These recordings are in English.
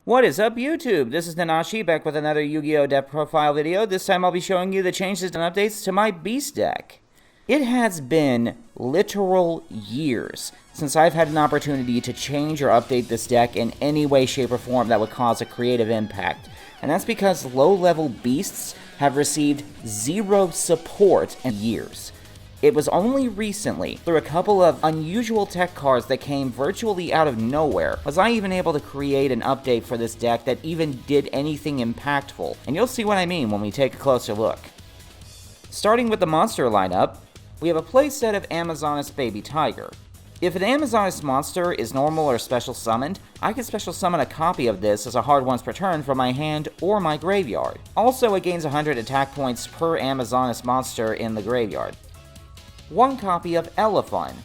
What is up, YouTube? This is Nanashi back with another Yu-Gi-Oh! Deck profile video. This time I'll be showing you the changes and updates to my Beast deck. It has been literal years since I've had an opportunity to change or update this deck in any way, shape, or form that would cause a creative impact. And that's because low-level beasts have received zero support in years. It was only recently, through a couple of unusual tech cards that came virtually out of nowhere, was I even able to create an update for this deck that even did anything impactful, and you'll see what I mean when we take a closer look. Starting with the monster lineup, we have a playset of Amazoness Baby Tiger. If an Amazoness monster is normal or special summoned, I can special summon a copy of this as a hard once per turn from my hand or my graveyard. Also, it gains 100 attack points per Amazoness monster in the graveyard. One copy of Elephant.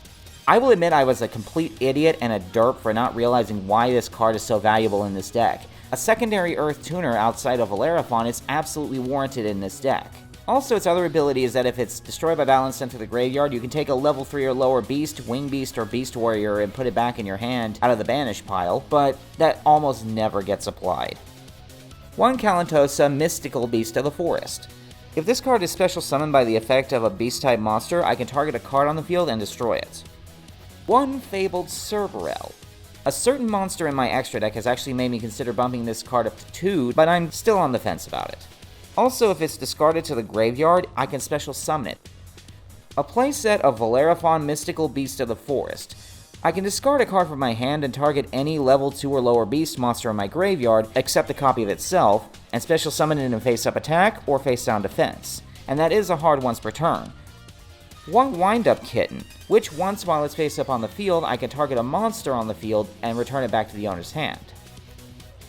I will admit I was a complete idiot and a derp for not realizing why this card is so valuable in this deck. A secondary Earth Tuner outside of Valeraphon is absolutely warranted in this deck. Also, its other ability is that if it's destroyed by battle and sent to the graveyard, you can take a level 3 or lower beast, Wing Beast, or Beast Warrior and put it back in your hand out of the banish pile, but that almost never gets applied. One Kalantosa Mystical Beast of the Forest. If this card is special summoned by the effect of a beast-type monster, I can target a card on the field and destroy it. One Fabled Cerberel. A certain monster in my extra deck has actually made me consider bumping this card up to 2, but I'm still on the fence about it. Also, if it's discarded to the graveyard, I can special summon it. A playset of Valeraphon Mystical Beast of the Forest. I can discard a card from my hand and target any level 2 or lower beast monster in my graveyard, except a copy of itself, and special summon it in a face-up attack or face-down defense. And that is a hard once per turn. One Wind-Up Kitten, which once while it's face-up on the field, I can target a monster on the field and return it back to the owner's hand.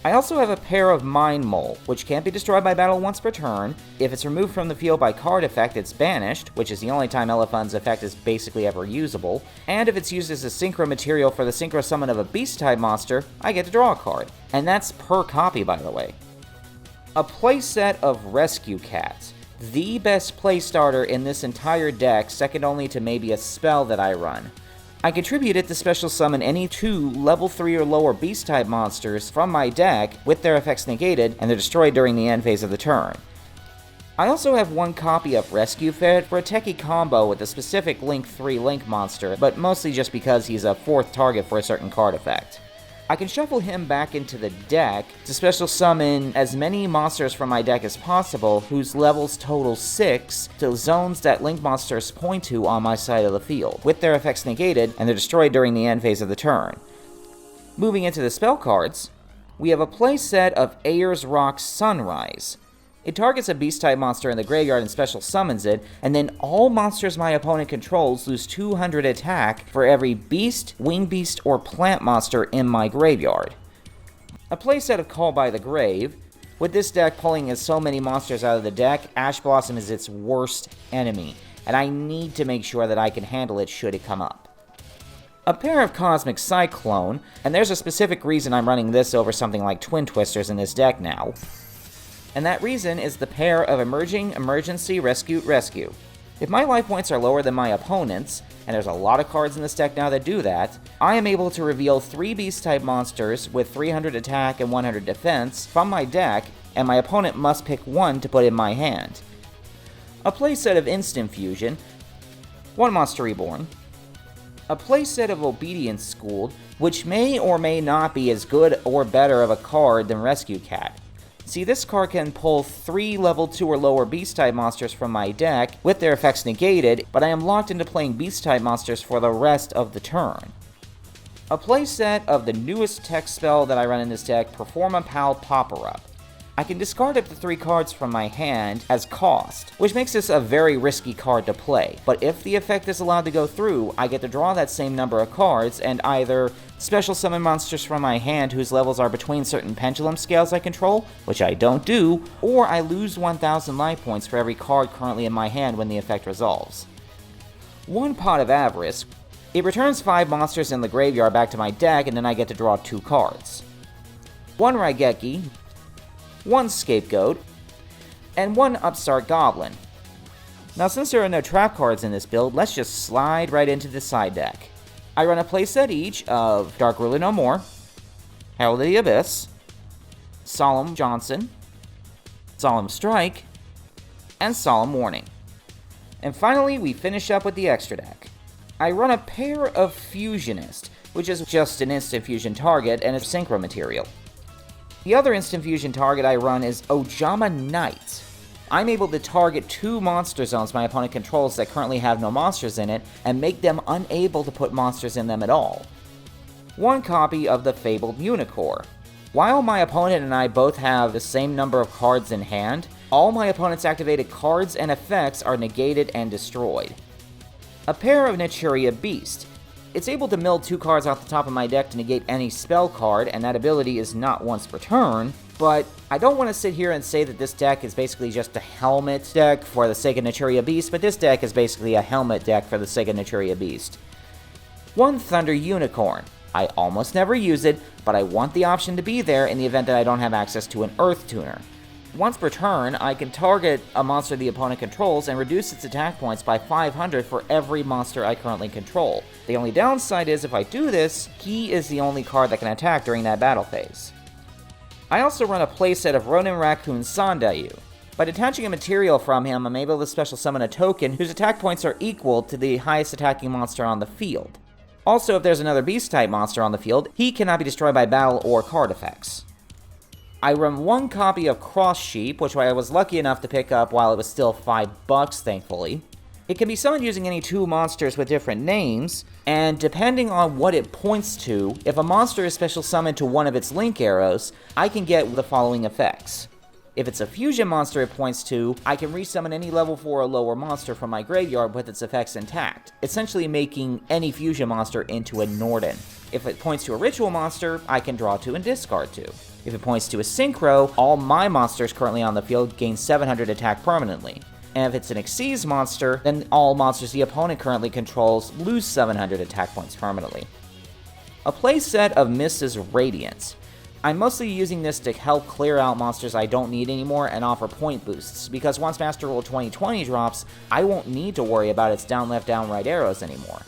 I also have a pair of Mind Mole, which can't be destroyed by battle once per turn. If it's removed from the field by card effect, it's banished, which is the only time Elephant's effect is basically ever usable. And if it's used as a synchro material for the synchro summon of a beast-type monster, I get to draw a card. And that's per copy, by the way. A playset of Rescue Cats. The best play starter in this entire deck, second only to maybe a spell that I run. I contribute it to special summon any 2 level 3 or lower beast-type monsters from my deck with their effects negated, and they're destroyed during the end phase of the turn. I also have one copy of Rescue Ferret for a techie combo with a specific Link 3 Link monster, but mostly just because he's a 4th target for a certain card effect. I can shuffle him back into the deck to special summon as many monsters from my deck as possible whose levels total 6 to zones that Link monsters point to on my side of the field, with their effects negated, and they're destroyed during the end phase of the turn. Moving into the spell cards, we have a playset of Ayers Rock Sunrise. It targets a beast-type monster in the graveyard and special summons it, and then all monsters my opponent controls lose 200 attack for every beast, wing beast, or plant monster in my graveyard. A playset of Call by the Grave. With this deck pulling as so many monsters out of the deck, Ash Blossom is its worst enemy, and I need to make sure that I can handle it should it come up. A pair of Cosmic Cyclone, and there's a specific reason I'm running this over something like Twin Twisters in this deck now. And that reason is the pair of Emerging Emergency Rescue. If my life points are lower than my opponent's, and there's a lot of cards in this deck now that do that, I am able to reveal 3 beast-type monsters with 300 attack and 100 defense from my deck, and my opponent must pick one to put in my hand. A playset of Instant Fusion, one Monster Reborn, a playset of Obedience Schooled, which may or may not be as good or better of a card than Rescue Cat. See, this card can pull 3 level 2 or lower beast-type monsters from my deck with their effects negated, but I am locked into playing beast-type monsters for the rest of the turn. A playset of the newest tech spell that I run in this deck, Performa Pal Pop-Er-Up. I can discard up to 3 cards from my hand as cost, which makes this a very risky card to play, but if the effect is allowed to go through, I get to draw that same number of cards and either special summon monsters from my hand whose levels are between certain pendulum scales I control, which I don't do, or I lose 1,000 life points for every card currently in my hand when the effect resolves. One Pot of Avarice. It returns 5 monsters in the graveyard back to my deck, and then I get to draw 2 cards. One Raigeki, one Scapegoat, and one Upstart Goblin. Now since there are no trap cards in this build, let's just slide right into the side deck. I run a playset each of Dark Ruler No More, Herald of the Abyss, Solemn Johnson, Solemn Strike, and Solemn Warning. And finally, we finish up with the extra deck. I run a pair of Fusionist, which is just an instant fusion target and a synchro material. The other instant fusion target I run is Ojama Knight. I'm able to target 2 monster zones my opponent controls that currently have no monsters in it, and make them unable to put monsters in them at all. 1 copy of the Fabled Unicorn. While my opponent and I both have the same number of cards in hand, all my opponent's activated cards and effects are negated and destroyed. A pair of Naturia Beast. It's able to mill 2 cards off the top of my deck to negate any spell card, and that ability is not once per turn, but I don't want to sit here and say that this deck is basically just a helmet deck for the sake of Naturia Beast, but this deck is basically a helmet deck for the sake of Naturia Beast. 1 Thunder Unicorn. I almost never use it, but I want the option to be there in the event that I don't have access to an Earth Tuner. Once per turn, I can target a monster the opponent controls and reduce its attack points by 500 for every monster I currently control. The only downside is if I do this, he is the only card that can attack during that battle phase. I also run a playset of Ronin Raccoon Sandayu. By detaching a material from him, I'm able to special summon a token whose attack points are equal to the highest attacking monster on the field. Also, if there's another beast-type monster on the field, he cannot be destroyed by battle or card effects. I run 1 copy of Cross Sheep, which I was lucky enough to pick up while it was still $5, thankfully. It can be summoned using any 2 monsters with different names, and depending on what it points to, if a monster is special summoned to one of its link arrows, I can get the following effects. If it's a fusion monster it points to, I can resummon any level 4 or lower monster from my graveyard with its effects intact, essentially making any fusion monster into a Norden. If it points to a ritual monster, I can draw 2 and discard 2. If it points to a synchro, all my monsters currently on the field gain 700 attack permanently. And if it's an Xyz monster, then all monsters the opponent currently controls lose 700 attack points permanently. A playset of Misc's Radiance. I'm mostly using this to help clear out monsters I don't need anymore and offer point boosts, because once Master Rule 2020 drops, I won't need to worry about its down left down right arrows anymore.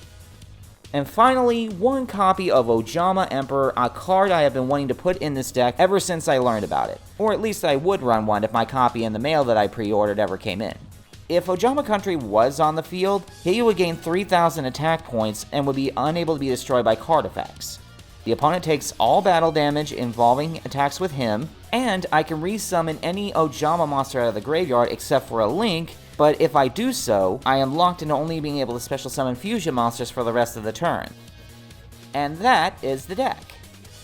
And finally, 1 copy of Ojama Emperor, a card I have been wanting to put in this deck ever since I learned about it. Or at least I would run one if my copy in the mail that I pre-ordered ever came in. If Ojama Country was on the field, he would gain 3,000 attack points and would be unable to be destroyed by card effects. The opponent takes all battle damage involving attacks with him, and I can resummon any Ojama monster out of the graveyard except for a Link, but if I do so, I am locked into only being able to special summon fusion monsters for the rest of the turn. And that is the deck.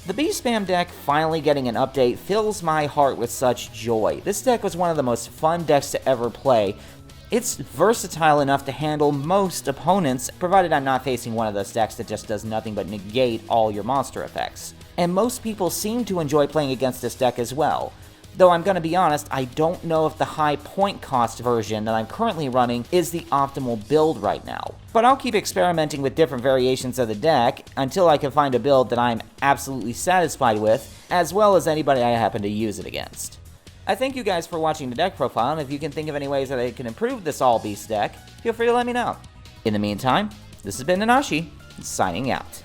The Beast Spam deck finally getting an update fills my heart with such joy. This deck was one of the most fun decks to ever play. It's versatile enough to handle most opponents, provided I'm not facing one of those decks that just does nothing but negate all your monster effects. And most people seem to enjoy playing against this deck as well. Though I'm gonna be honest, I don't know if the high point cost version that I'm currently running is the optimal build right now. But I'll keep experimenting with different variations of the deck until I can find a build that I'm absolutely satisfied with, as well as anybody I happen to use it against. I thank you guys for watching the deck profile, and if you can think of any ways that I can improve this all-beast deck, feel free to let me know. In the meantime, this has been Nanashi, signing out.